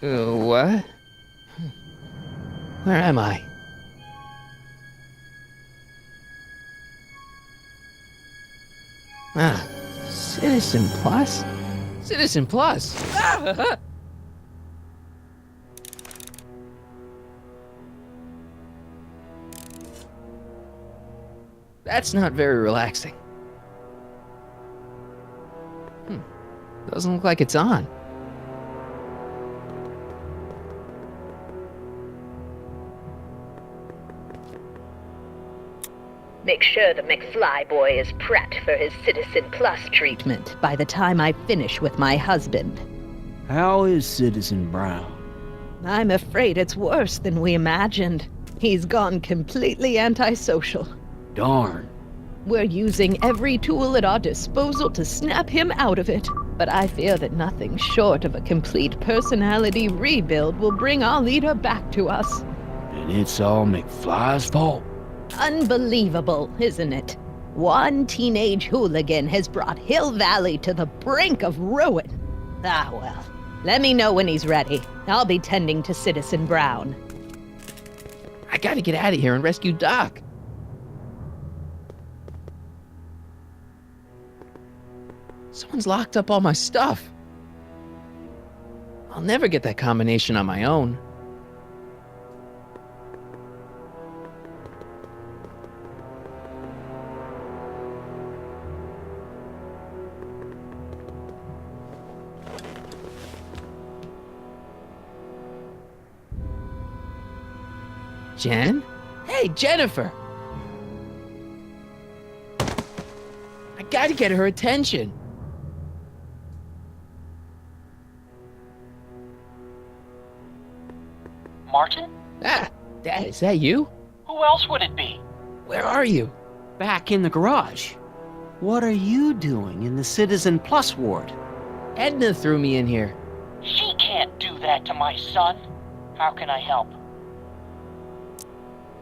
What? Where am I? Ah, Citizen Plus? Citizen Plus! Ah! That's not very relaxing. Doesn't look like it's on. Make sure the McFly boy is prepped for his Citizen Plus treatment by the time I finish with my husband. How is Citizen Brown? I'm afraid it's worse than we imagined. He's gone completely antisocial. Darn. We're using every tool at our disposal to snap him out of it. But I fear that nothing short of a complete personality rebuild will bring our leader back to us. And it's all McFly's fault. Unbelievable, isn't it? One teenage hooligan has brought Hill Valley to the brink of ruin. Ah, well. Let me know when he's ready. I'll be tending to Citizen Brown. I gotta get out of here and rescue Doc. Someone's locked up all my stuff. I'll never get that combination on my own. Jen? Hey, Jennifer! I gotta get her attention. Martin? Ah, Dad, is that you? Who else would it be? Where are you? Back in the garage. What are you doing in the Citizen Plus ward? Edna threw me in here. She can't do that to my son. How can I help?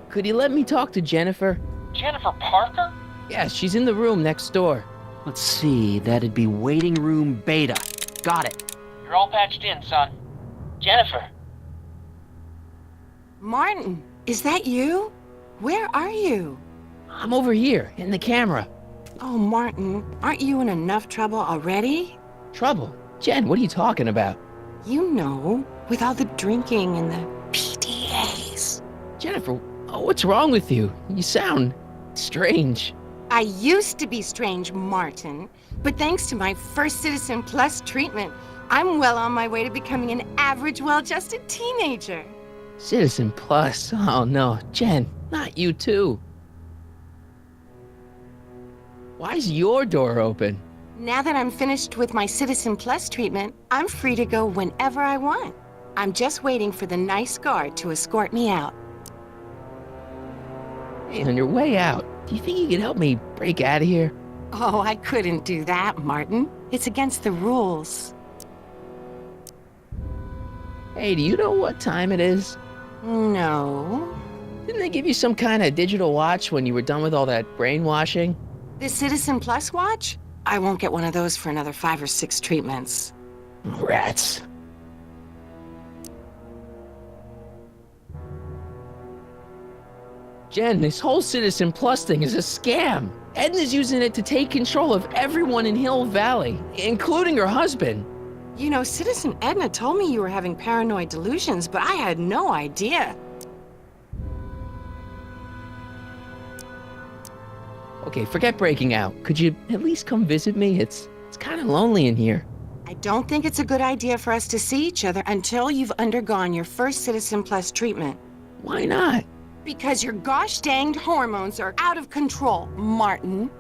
Could you let me talk to Jennifer? Jennifer Parker? Yeah, she's in the room next door. Let's see, that'd be waiting room beta. Got it. You're all patched in, son. Jennifer. Martin, is that you? Where are you? I'm over here, in the camera. Oh, Martin, aren't you in enough trouble already? Trouble? Jen, what are you talking about? You know, with all the drinking and the PDAs. Jennifer, what's wrong with you? You sound strange. I used to be strange, Martin, but thanks to my first Citizen Plus treatment, I'm well on my way to becoming an average, well-adjusted teenager. Citizen Plus? Oh no, Jen, not you too. Why's your door open? Now that I'm finished with my Citizen Plus treatment, I'm free to go whenever I want. I'm just waiting for the nice guard to escort me out. Hey, on your way out, do you think you could help me break out of here? Oh, I couldn't do that, Martin. It's against the rules. Hey, do you know what time it is? No. Didn't they give you some kind of digital watch when you were done with all that brainwashing? The Citizen Plus watch? I won't get one of those for another 5 or 6 treatments. Rats. Jen, this whole Citizen Plus thing is a scam. Edna's using it to take control of everyone in Hill Valley, including her husband. You know, Citizen Edna told me you were having paranoid delusions, but I had no idea. Okay, forget breaking out. Could you at least come visit me? It's kind of lonely in here. I don't think it's a good idea for us to see each other until you've undergone your first Citizen Plus treatment. Why not? Because your gosh danged hormones are out of control, Martin.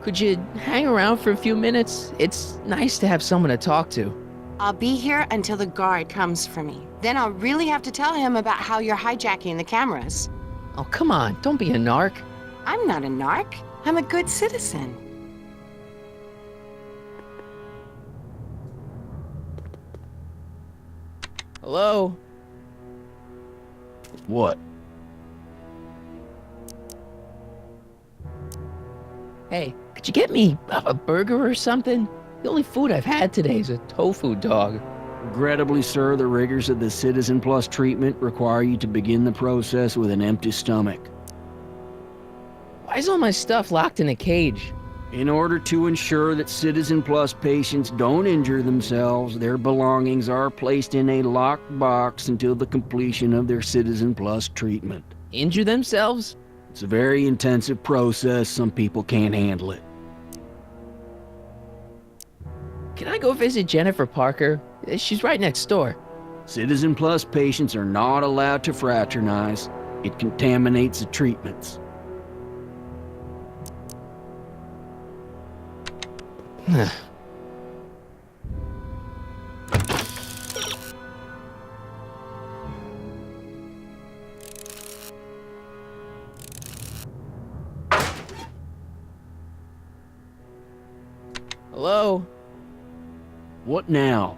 Could you hang around for a few minutes? It's nice to have someone to talk to. I'll be here until the guard comes for me. Then I'll really have to tell him about how you're hijacking the cameras. Oh, come on, don't be a narc. I'm not a narc. I'm a good citizen. Hello? What? Hey, could you get me a burger or something? The only food I've had today is a tofu dog. Regrettably, sir, the rigors of the Citizen Plus treatment require you to begin the process with an empty stomach. Why is all my stuff locked in a cage? In order to ensure that Citizen Plus patients don't injure themselves, their belongings are placed in a locked box until the completion of their Citizen Plus treatment. Injure themselves? It's a very intensive process. Some people can't handle it. Can I go visit Jennifer Parker? She's right next door. Citizen Plus patients are not allowed to fraternize. It contaminates the treatments. Hello? What now?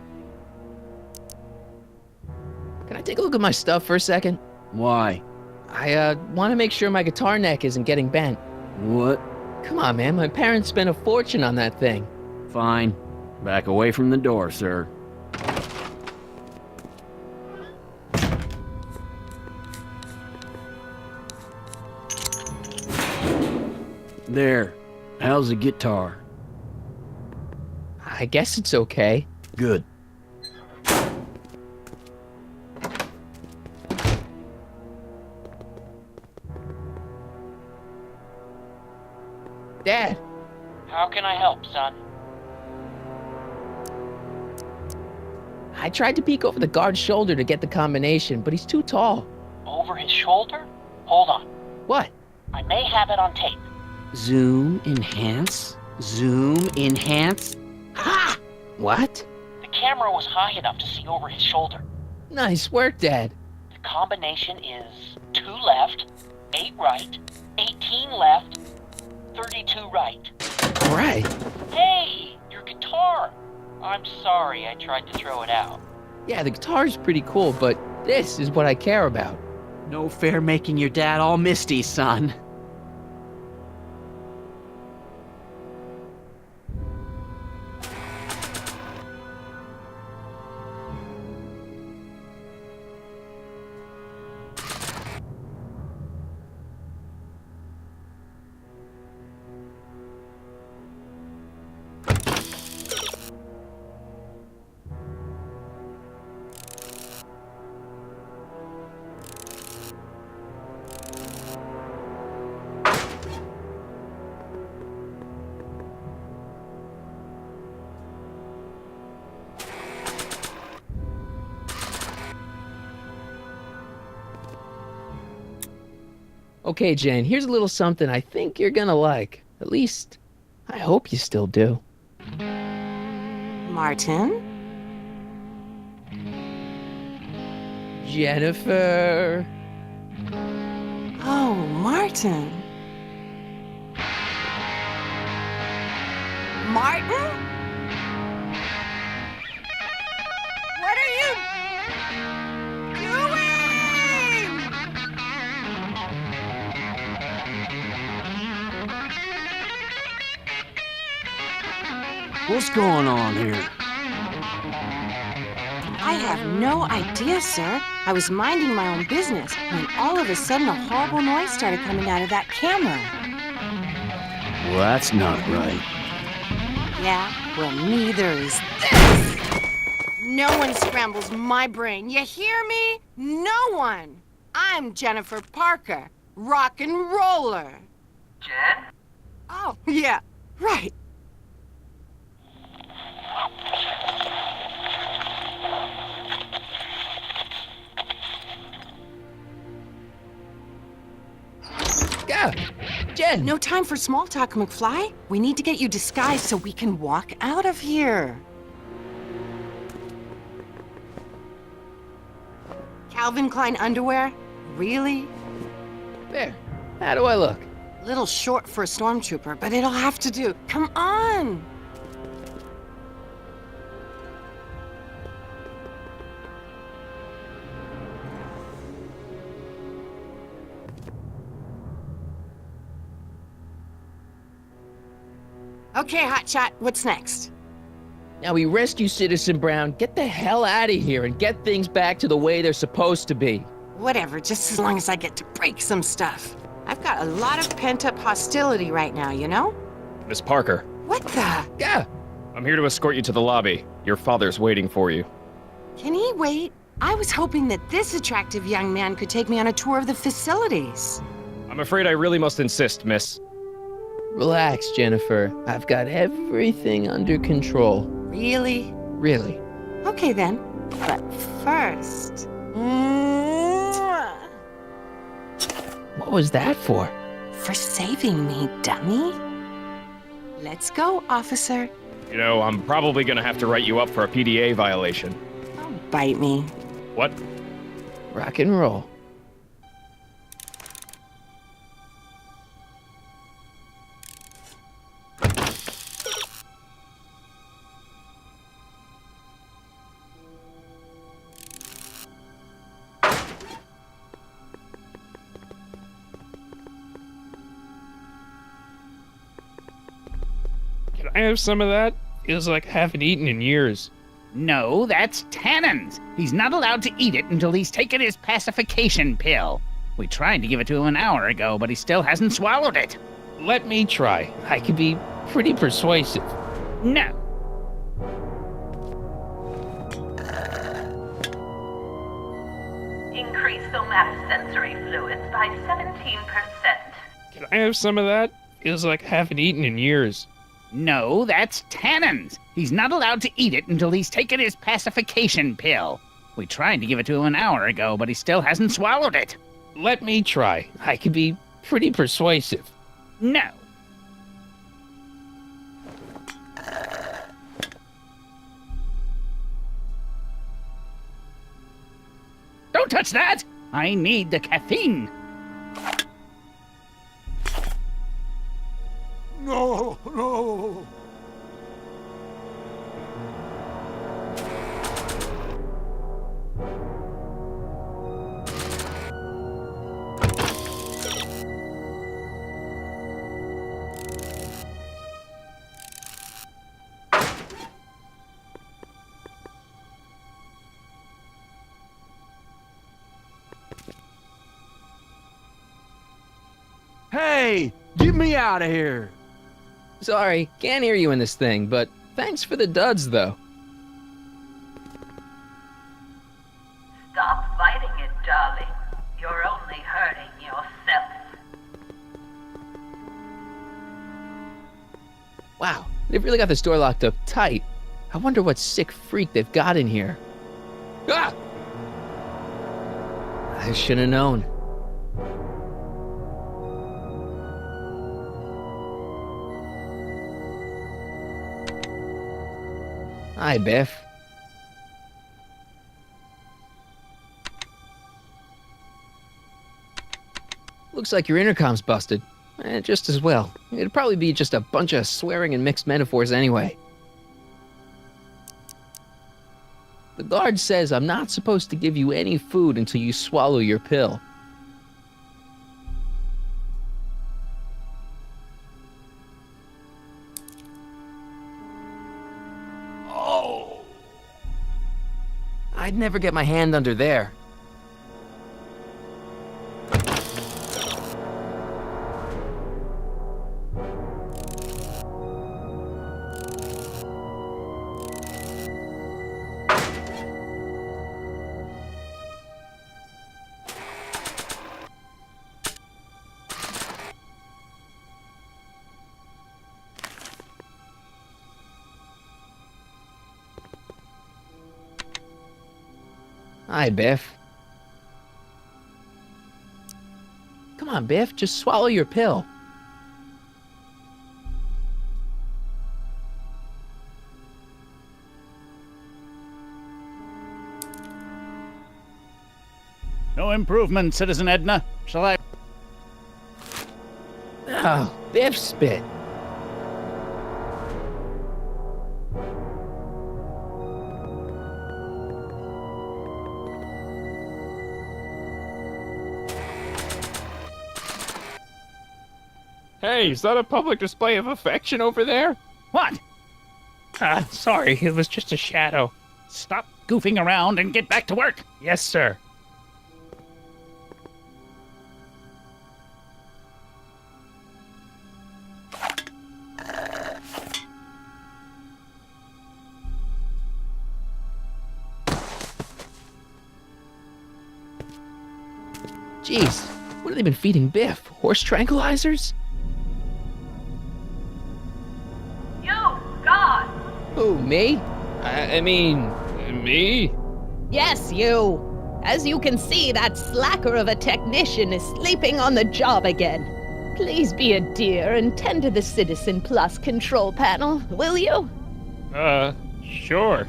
Can I take a look at my stuff for a second? Why? I want to make sure my guitar neck isn't getting bent. What? Come on, man. My parents spent a fortune on that thing. Fine. Back away from the door, sir. There. How's the guitar? I guess it's okay. Good. Dad, How can I help, son? I tried to peek over the guard's shoulder to get the combination, but he's too tall. Over his shoulder? Hold on. What? I may have it on tape. Zoom, enhance. Zoom, enhance. Ha! What? The camera was high enough to see over his shoulder. Nice work, Dad. The combination is 2 left, 8 right, 18 left, 32 right. All right. Hey, your guitar! I'm sorry I tried to throw it out. Yeah, the guitar's pretty cool, but this is what I care about. No fair making your dad all misty, son. Okay, Jane, here's a little something I think you're gonna like. At least, I hope you still do. Martin? Jennifer. Oh, Martin. Martin? What are you doing? What's going on here? I have no idea, sir. I was minding my own business when all of a sudden a horrible noise started coming out of that camera. Well, that's not right. Yeah, well, neither is this. No one scrambles my brain. You hear me? No one. I'm Jennifer Parker, rock and roller. Jen? Oh, yeah, right. Go! Jen! No time for small talk, McFly. We need to get you disguised so we can walk out of here. Calvin Klein underwear? Really? There. How do I look? Little short for a stormtrooper, but it'll have to do. Come on! Okay, Hotshot, what's next? Now we rescue Citizen Brown, get the hell out of here, and get things back to the way they're supposed to be. Whatever, just as long as I get to break some stuff. I've got a lot of pent-up hostility right now, you know? Miss Parker, What the? Yeah. I'm here to escort you to the lobby. Your father's waiting for you. Can he wait? I was hoping that this attractive young man could take me on a tour of the facilities. I'm afraid I really must insist, miss. Relax, Jennifer. I've got everything under control. Really? Really. Okay then. But first... Mwah! What was that for? For saving me, dummy. Let's go, officer. You know, I'm probably gonna have to write you up for a PDA violation. Don't bite me. What? Rock and roll. Can I have some of that? Feels like I haven't eaten in years. No, that's Tannen's. He's not allowed to eat it until he's taken his pacification pill. We tried to give it to him an hour ago, but he still hasn't swallowed it. Let me try. I could be pretty persuasive. No. Increase somatosensory fluids by 17%. Can I have some of that? Feels like I haven't eaten in years. No, that's Tannen's. He's not allowed to eat it until he's taken his pacification pill. We tried to give it to him an hour ago, but he still hasn't swallowed it. Let me try. I could be pretty persuasive. No. Don't touch that! I need the caffeine. No, no. Hey, get me out of here. Sorry, can't hear you in this thing, but thanks for the duds, though. Stop fighting it, darling. You're only hurting yourself. Wow, they've really got this door locked up tight. I wonder what sick freak they've got in here. Ah! I should have known. Hi, Biff. Looks like your intercom's busted. Just as well. It'd probably be just a bunch of swearing and mixed metaphors anyway. The guard says I'm not supposed to give you any food until you swallow your pill. Oh! I'd never get my hand under there. Hi, Biff. Come on, Biff, just swallow your pill. No improvement, Citizen Edna. Shall I? Oh, Biff spit. Hey, is that a public display of affection over there? What? Sorry, it was just a shadow. Stop goofing around and get back to work. Yes, sir. Jeez, what have they been feeding Biff? Horse tranquilizers? You, God! Who, me? I mean, me? Yes, you. As you can see, that slacker of a technician is sleeping on the job again. Please be a dear and tend to the Citizen Plus control panel, will you? Sure.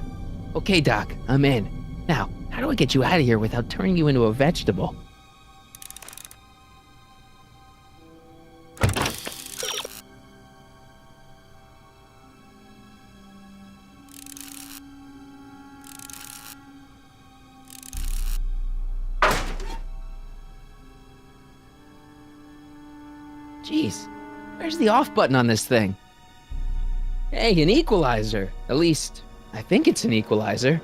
Okay, Doc, I'm in. Now, how do I get you out of here without turning you into a vegetable? Jeez, where's the off button on this thing? Hey, an equalizer. At least, I think it's an equalizer.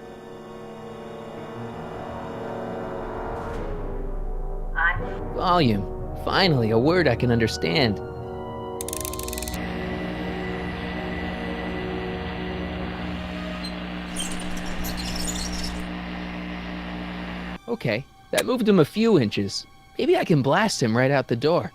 Volume. Finally, a word I can understand. Okay, that moved him a few inches. Maybe I can blast him right out the door.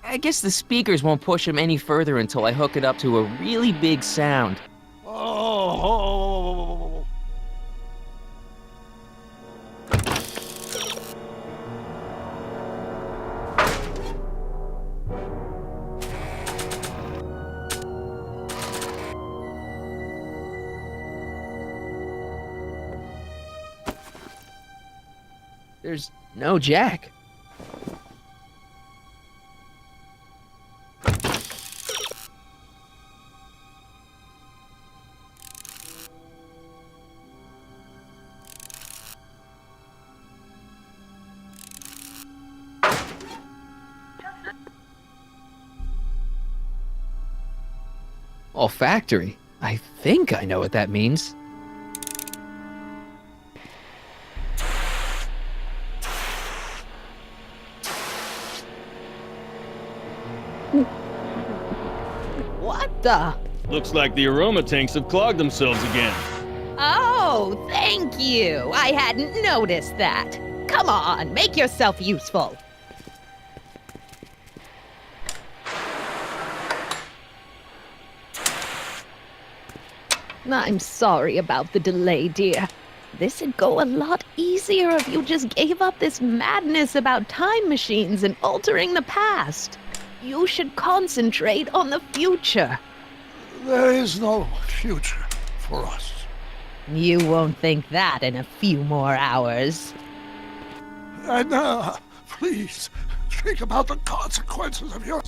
I guess the speakers won't push him any further until I hook it up to a really big sound. Oh. There's no jack. Olfactory? I think I know what that means. What the? Looks like the aroma tanks have clogged themselves again. Oh, thank you. I hadn't noticed that. Come on, make yourself useful. I'm sorry about the delay, dear. This'd go a lot easier if you just gave up this madness about time machines and altering the past. You should concentrate on the future. There is no future for us. You won't think that in a few more hours. And, please, think about the consequences of your...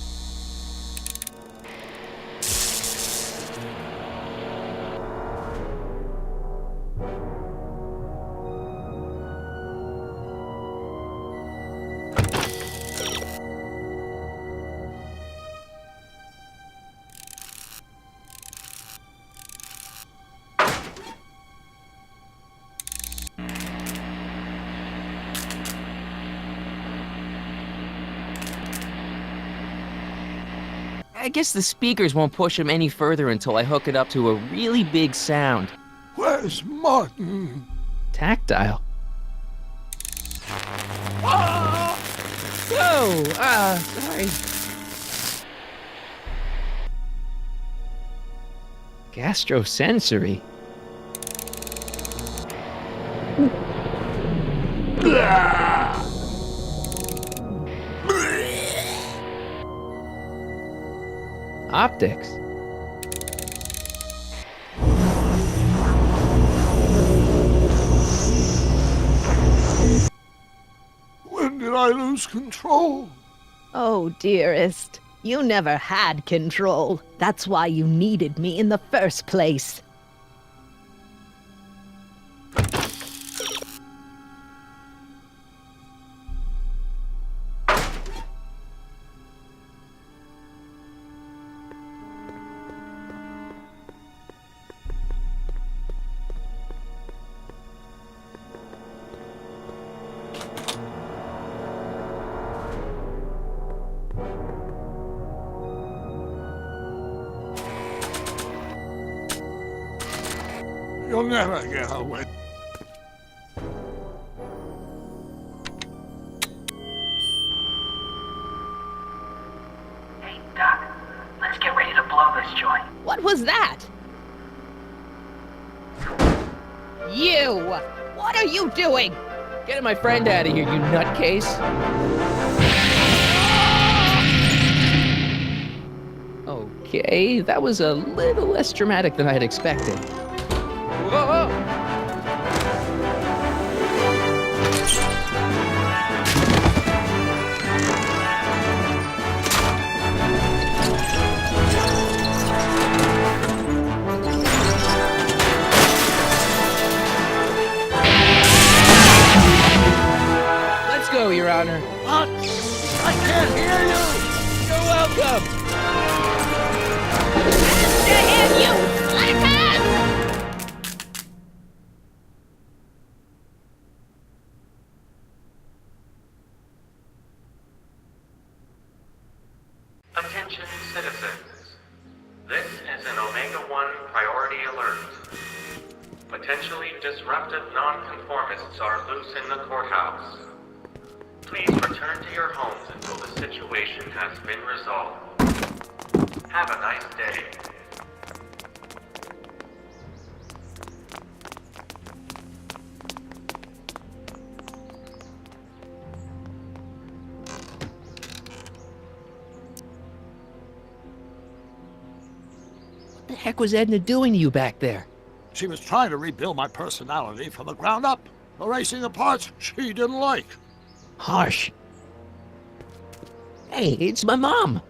I guess the speakers won't push him any further until I hook it up to a really big sound. Where's Martin? Tactile. Whoa! Sorry. Gastrosensory. Optics. When did I lose control? Oh, dearest, You never had control. That's why you needed me in the first place. You'll never get away. Hey, Doc, let's get ready to blow this joint. What was that? You! What are you doing? Getting my friend out of here, you nutcase. Okay, that was a little less dramatic than I had expected. Whoa! Let's go, Your Honor. What? I can't hear you! You're welcome! Attention citizens. This is an Omega-1 priority alert. Potentially disruptive nonconformists are loose in the courthouse. Please return to your homes until the situation has been resolved. Have a nice day. What the heck was Edna doing to you back there? She was trying to rebuild my personality from the ground up, erasing the parts she didn't like. Harsh. Hey, it's my mom.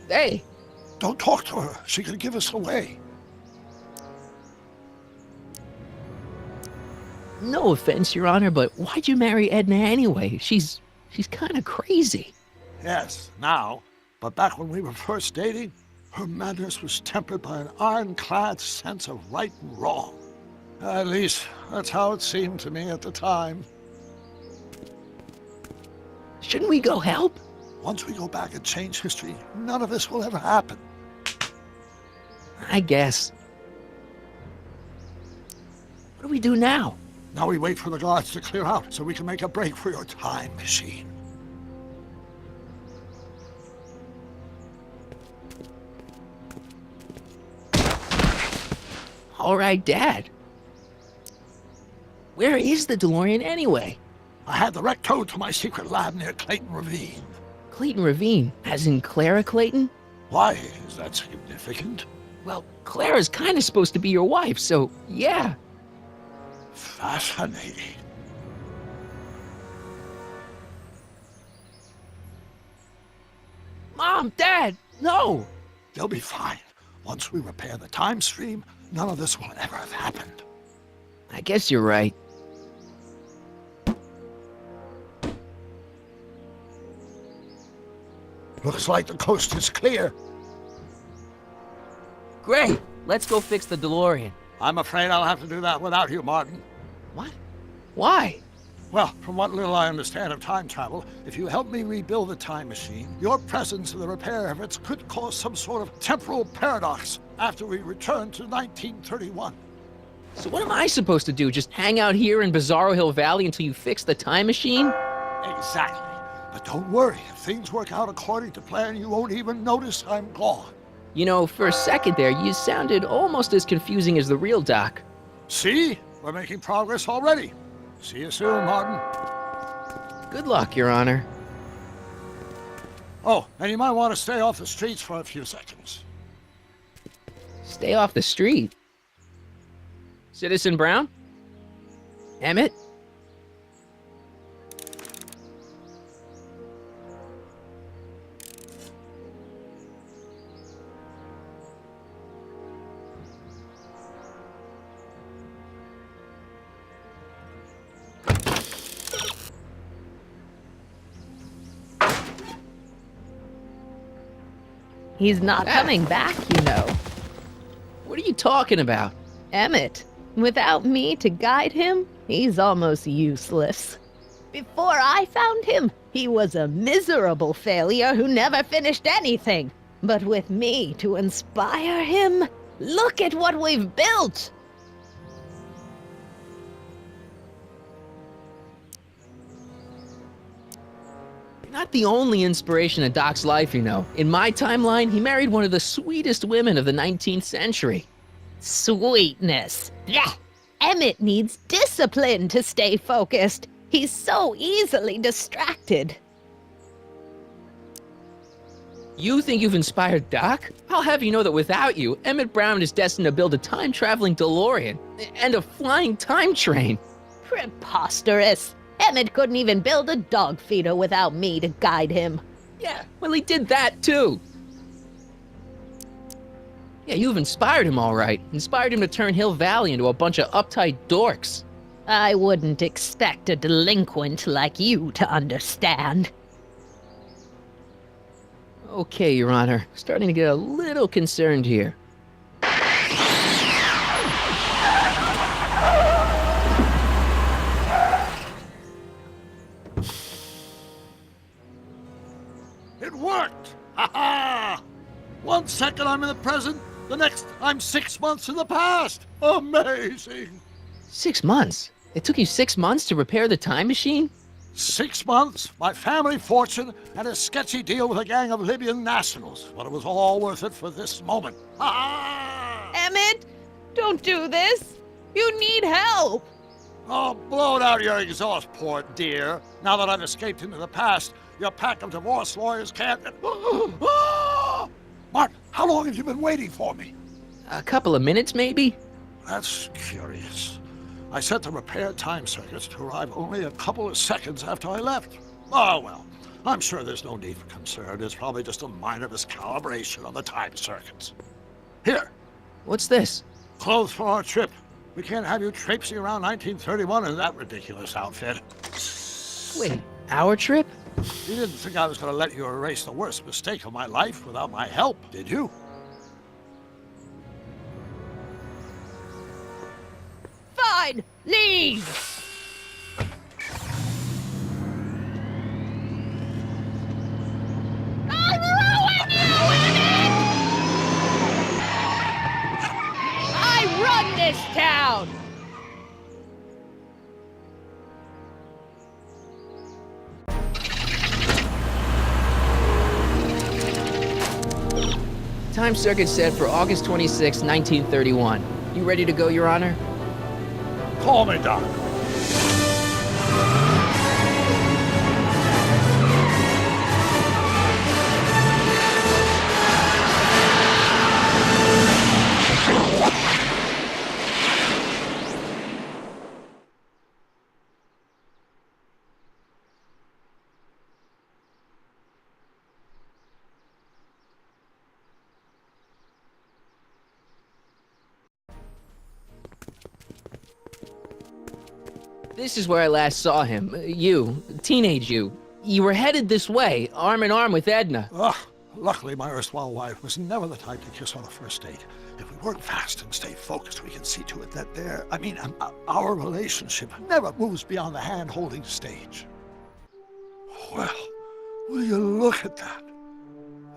Hey. Don't talk to her. She could give us away. No offense, Your Honor, but why'd you marry Edna anyway? She's kind of crazy. Yes, now. But back when we were first dating, her madness was tempered by an ironclad sense of right and wrong. At least, that's how it seemed to me at the time. Shouldn't we go help? Once we go back and change history, none of this will ever happen. I guess. What do we do now? Now we wait for the guards to clear out so we can make a break for your time machine. All right, Dad. Where is the DeLorean anyway? I had the wreck towed to my secret lab near Clayton Ravine. Clayton Ravine, as in Clara Clayton? Why is that significant? Well, Clara's kind of supposed to be your wife, so yeah. Fascinating. Mom, Dad, no! They'll be fine. Once we repair the time stream, none of this will ever have happened. I guess you're right. Looks like the coast is clear. Great, let's go fix the DeLorean. I'm afraid I'll have to do that without you, Martin. What? Why? Well, from what little I understand of time travel, if you help me rebuild the time machine, your presence in the repair efforts could cause some sort of temporal paradox after we return to 1931. So what am I supposed to do? Just hang out here in Bizarro Hill Valley until you fix the time machine? Exactly. But don't worry, if things work out according to plan, you won't even notice I'm gone. You know, for a second there, you sounded almost as confusing as the real Doc. See? We're making progress already. See you soon, Martin. Good luck, Your Honor. Oh, and you might want to stay off the streets for a few seconds. Stay off the street. Citizen Brown? Emmett? He's not coming back, you know. What are you talking about? Emmett, without me to guide him, he's almost useless. Before I found him, he was a miserable failure who never finished anything. But with me to inspire him, look at what we've built! You're not the only inspiration in Doc's life, you know. In my timeline, he married one of the sweetest women of the 19th century. Sweetness. Blech. Emmett needs discipline to stay focused. He's so easily distracted. You think you've inspired Doc? I'll have you know that without you, Emmett Brown is destined to build a time-traveling DeLorean and a flying time train. Preposterous. Emmett couldn't even build a dog feeder without me to guide him. Yeah, well, he did that too. Yeah, you've inspired him all right. Inspired him to turn Hill Valley into a bunch of uptight dorks. I wouldn't expect a delinquent like you to understand. Okay, Your Honor. Starting to get a little concerned here. It worked! Ha ha! 1 second I'm in the present, the next I'm 6 months in the past. Amazing! 6 months? It took you 6 months to repair the time machine? 6 months, my family fortune, and a sketchy deal with a gang of Libyan nationals. But it was all worth it for this moment. Ha ha! Emmett, don't do this. You need help. Oh, blow it out your exhaust port, dear. Now that I've escaped into the past, your pack of divorce lawyers can't... Mark, how long have you been waiting for me? A couple of minutes, maybe? That's curious. I set the repair time circuits to arrive only a couple of seconds after I left. Oh, well, I'm sure there's no need for concern. It's probably just a minor miscalibration on the time circuits. Here. What's this? Clothes for our trip. We can't have you traipsing around 1931 in that ridiculous outfit. Wait, our trip? You didn't think I was going to let you erase the worst mistake of my life without my help, did you? Fine, leave. I'll ruin you, Emmett! I run this town! Time circuit set for August 26, 1931. You ready to go, Your Honor? Call me, Doc. This is where I last saw him. You, teenage you. You were headed this way, arm in arm with Edna. Luckily, my erstwhile wife was never the type to kiss on a first date. If we work fast and stay focused, we can see to it that our relationship never moves beyond the hand-holding stage. Well, will you look at that?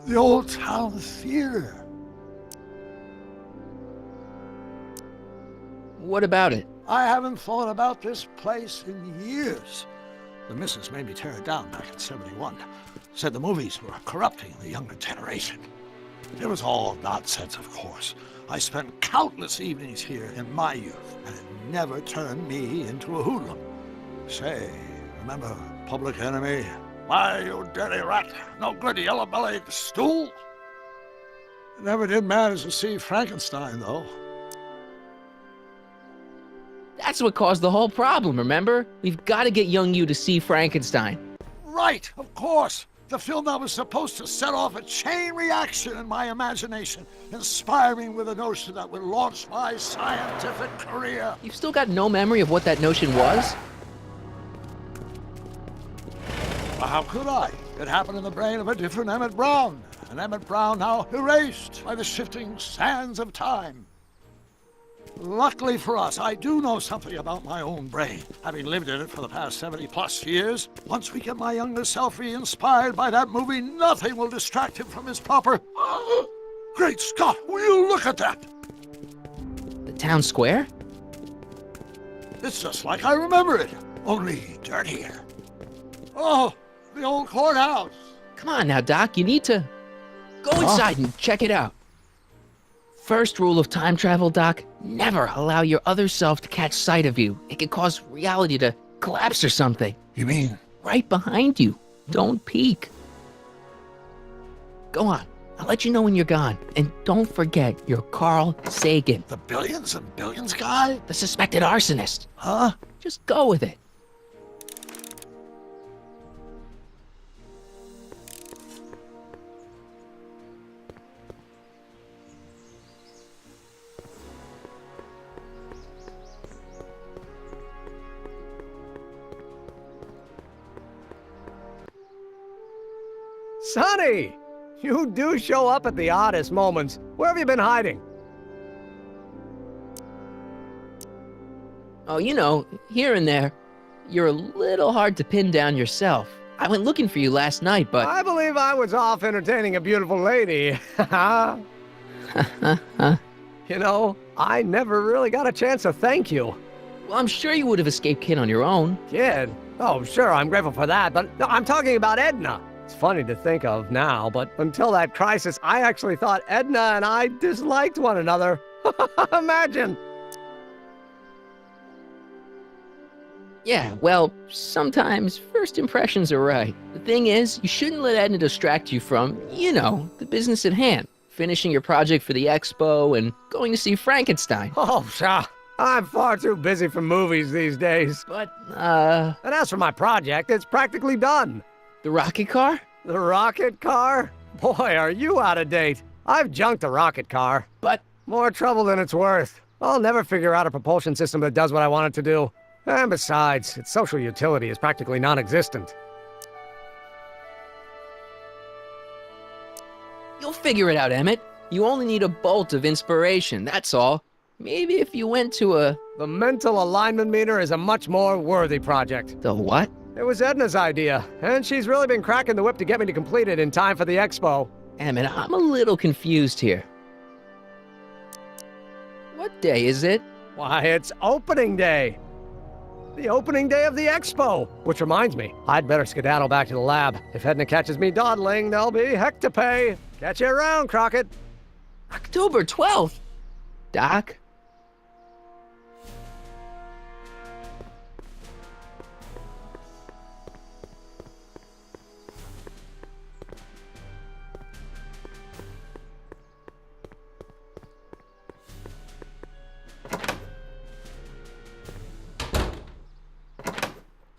The old town theater. What about it? I haven't thought about this place in years. The missus made me tear it down back in '71. Said the movies were corrupting the younger generation. It was all nonsense, of course. I spent countless evenings here in my youth, and it never turned me into a hoodlum. Say, remember Public Enemy? Why, you dirty rat, no good yellow-bellied stool? I never did manage to see Frankenstein, though. That's what caused the whole problem, remember? We've got to get young you to see Frankenstein. Right, of course. The film that was supposed to set off a chain reaction in my imagination, inspiring with a notion that would launch my scientific career. You've still got no memory of what that notion was? Well, how could I? It happened in the brain of a different Emmett Brown. and Emmett Brown now erased by the shifting sands of time. Luckily for us, I do know something about my own brain, having lived in it for the past 70+ years. Once we get my younger self re-inspired by that movie, nothing will distract him from his proper... Great Scott, will you look at that? The town square? It's just like I remember it, only dirtier. Oh, the old courthouse. Come on now, Doc, you need to go inside and check it out. First rule of time travel, Doc, never allow your other self to catch sight of you. It could cause reality to collapse or something. You mean? Right behind you. Don't peek. Go on. I'll let you know when you're gone. And don't forget, you're Carl Sagan. The billions and billions guy? The suspected arsonist. Huh? Just go with it. Sonny! You do show up at the oddest moments. Where have you been hiding? Oh, you know, here and there. You're a little hard to pin down yourself. I went looking for you last night, but... I believe I was off entertaining a beautiful lady. You know, I never really got a chance to thank you. Well, I'm sure you would have escaped Kid on your own. Kid? Oh, sure, I'm grateful for that, but no, I'm talking about Edna. It's funny to think of now, but until that crisis, I actually thought Edna and I disliked one another. Imagine! Yeah, well, sometimes first impressions are right. The thing is, you shouldn't let Edna distract you from, you know, the business at hand. Finishing your project for the expo and going to see Frankenstein. Oh, pshaw. I'm far too busy for movies these days. But, And as for my project, it's practically done. The rocket car? The rocket car? Boy, are you out of date. I've junked a rocket car. But... More trouble than it's worth. I'll never figure out a propulsion system that does what I want it to do. And besides, its social utility is practically non-existent. You'll figure it out, Emmett. You only need a bolt of inspiration, that's all. Maybe if you went to a... The mental alignment meter is a much more worthy project. The what? It was Edna's idea, and she's really been cracking the whip to get me to complete it in time for the expo. Emmett, I'm a little confused here. What day is it? Why, it's opening day. The opening day of the expo. Which reminds me, I'd better skedaddle back to the lab. If Edna catches me dawdling, there'll be heck to pay. Catch you around, Crockett. October 12th? Doc?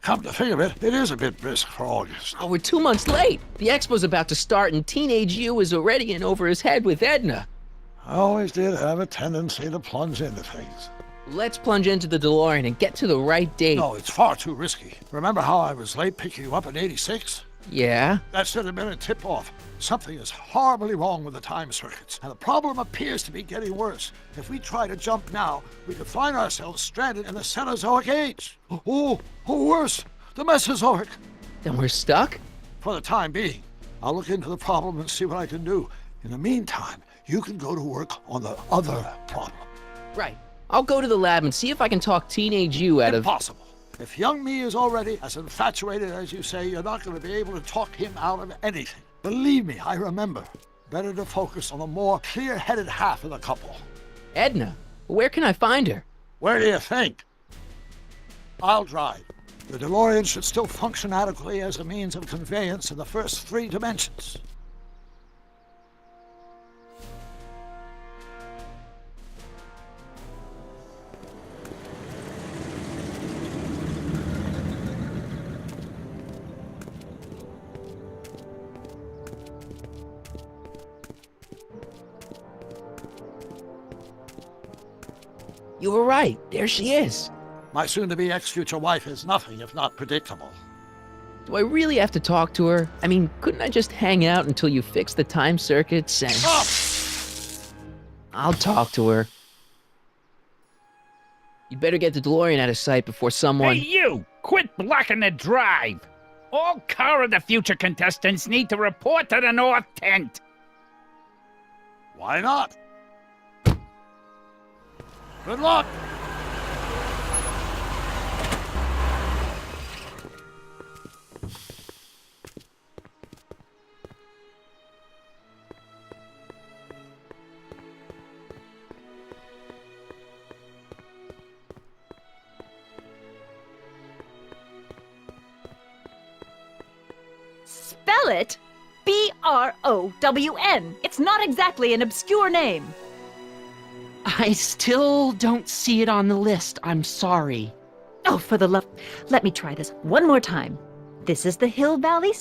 Come to think of it, it is a bit brisk for August. Oh, we're 2 months late. The expo's about to start and teenage you is already in over his head with Edna. I always did have a tendency to plunge into things. Let's plunge into the DeLorean and get to the right date. No, it's far too risky. Remember how I was late picking you up in '86? Yeah? That should have been a tip-off. Something is horribly wrong with the time circuits, and the problem appears to be getting worse. If we try to jump now, we could find ourselves stranded in the Cenozoic age. Or worse, the Mesozoic. Then we're stuck? For the time being. I'll look into the problem and see what I can do. In the meantime, you can go to work on the other problem. Right. I'll go to the lab and see if I can talk teenage you out of... Impossible. If young me is already as infatuated as you say, you're not going to be able to talk him out of anything. Believe me, I remember. Better to focus on the more clear-headed half of the couple. Edna? Where can I find her? Where do you think? I'll drive. The DeLorean should still function adequately as a means of conveyance in the first 3 dimensions. You were right. There she is. My soon-to-be ex-future wife is nothing if not predictable. Do I really have to talk to her? I mean, couldn't I just hang out until you fix the time circuits and... Oh! I'll talk to her. You'd better get the DeLorean out of sight before someone... Hey, you! Quit blocking the drive! All Car of the Future contestants need to report to the North Tent. Why not? Good luck! Spell it B-R-O-W-N. It's not exactly an obscure name. I still don't see it on the list. I'm sorry. Oh, for the love... Let me try this one more time. This is the Hill Valley